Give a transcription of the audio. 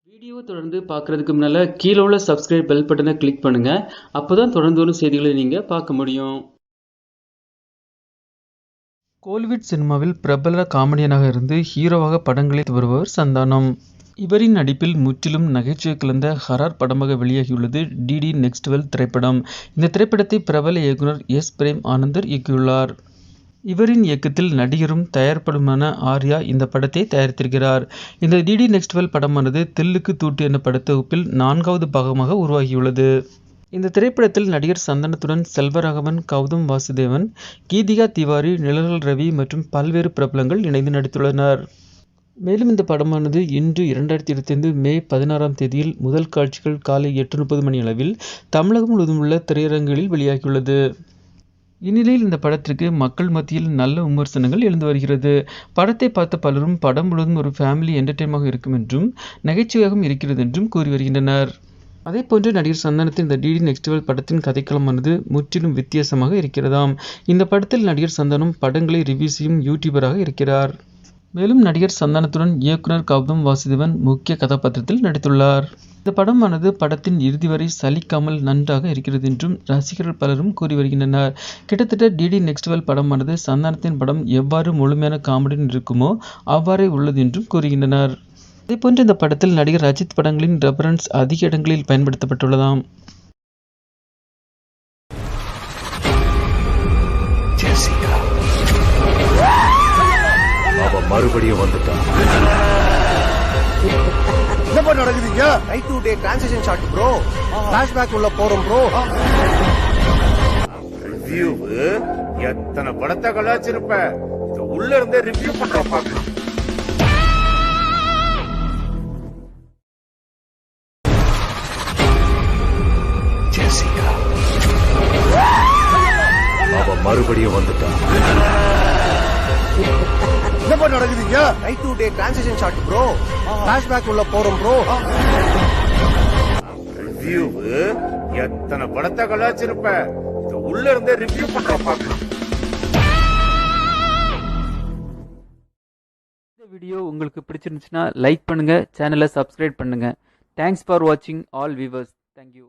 வீடியோவை தொடர்ந்து பார்க்குறதுக்கு முன்னால் கீழே உள்ள சப்ஸ்கிரைப் பெல் பட்டனை கிளிக் பண்ணுங்கள். அப்போ தான் தொடர்ந்து வரும் செய்திகளை நீங்கள் பார்க்க முடியும். கோலிவுட் சினிமாவில் பிரபல காமெடியனாக இருந்து ஹீரோவாக படங்களில் வருபவர் சந்தானம். இவரின் நடிப்பில் முற்றிலும் நகைச்சுவை கலந்த ஹரார் படமாக வெளியாகியுள்ளது டிடி நெக்ஸ்ட் வெல் திரைப்படம். இந்த திரைப்படத்தை பிரபல இயக்குனர் எஸ். பிரேம் ஆனந்தர் இயக்கியுள்ளார். இவரின் இயக்கத்தில் நடிகரும் தயாரிப்பாளருமான ஆர்யா இந்த படத்தை தயாரித்திருக்கிறார். இந்த டிடி நெக்ஸ்ட் வெல் படமானது தில்லுக்கு தூட்டு என்ற படத்தொகுப்பில் 4வது பாகமாக உருவாகியுள்ளது. இந்த திரைப்படத்தில் நடிகர் சந்தானத்துடன் செல்வராகவன், கௌதம் வாசுதேவன், கீதிகா திவாரி, நிழல்கள் ரவி மற்றும் பல்வேறு பிரபலங்கள் இணைந்து நடித்துள்ளனர். மேலும் இந்த படமானது இன்று 2025 மே 16ஆம் தேதியில் முதல் காட்சிகள் காலை 8:30 மணி அளவில் தமிழகம் முழுவதும் உள்ள திரையரங்குகளில் வெளியாகியுள்ளது. இந்நிலையில் இந்த படத்திற்கு மக்கள் மத்தியில் நல்ல விமர்சனங்கள் எழுந்து வருகிறது. படத்தை பார்த்த பலரும் படம் முழுவதும் ஒரு ஃபேமிலி என்டர்டைன்மெண்டாக இருக்கும் என்றும் நகைச்சுவையாகவும் இருக்கிறது என்றும் கூறி வருகின்றனர். அதேபோன்று நடிகர் சந்தானத்தின் இந்த டிடி நெக்ஸ்ட் வெல் படத்தின் கதைக்களமானது முற்றிலும் வித்தியாசமாக இருக்கிறதாம். இந்த படத்தில் நடிகர் சந்தானம் படங்களை ரிவ்யூ செய்யும் யூடியூபராக இருக்கிறார். மேலும் நடிகர் சந்தானத்துடன் இயக்குனர் கௌதம் வாசுதேவன் முக்கிய கதாபாத்திரத்தில் நடித்துள்ளார். இந்த படமானது படத்தின் இறுதி வரை சலிக்காமல் நன்றாக இருக்கிறது என்றும் ரசிகர்கள் பலரும் கூறி வருகின்றனர். கிட்டத்தட்ட டிடி நெக்ஸ்ட் வெல் படமானது சந்தானத்தின் படம் எவ்வாறு முழுமையான காமெடியுடன் இருக்குமோ அவ்வாறே உள்ளது என்றும் கூறுகின்றனர். அதேபோன்று இந்த படத்தில் நடிகர் அஜித் படங்களின் ரெஃபரன்ஸ் அதிக இடங்களில் பயன்படுத்தப்பட்டுள்ளதாம். மறுபடியும் வந்துட்டான். என்ன நடக்குதுங்க? Right today transition shot bro. Flashback உள்ள போறோம் ப்ரோ. ரிவ்யூ எத்தனை படத்தை கலாச்சிருப்ப. இது உள்ள இருந்தே ரிவ்யூ பண்ற பாக்கலாம். ஜெசிகா அவ மறுபடியும் வந்துட்டான். என்ன நடக்குதுங்க? Right today transition shot bro. Flashback உள்ள போறோம் ப்ரோ. ரிவ்யூ எத்தனை படத்தை கலாச்சிருப்ப. இது உள்ள இருந்தே ரிவ்யூ பண்ற பாக்கலாம். இந்த வீடியோ உங்களுக்கு பிடிச்சிருந்துச்சுன்னா லைக் பண்ணுங்க, சேனலை சப்ஸ்கிரைப் பண்ணுங்க. தேங்க்ஸ் ஃபார் வாட்சிங் ஆல் வியூவர்ஸ். தேங்க்யூ.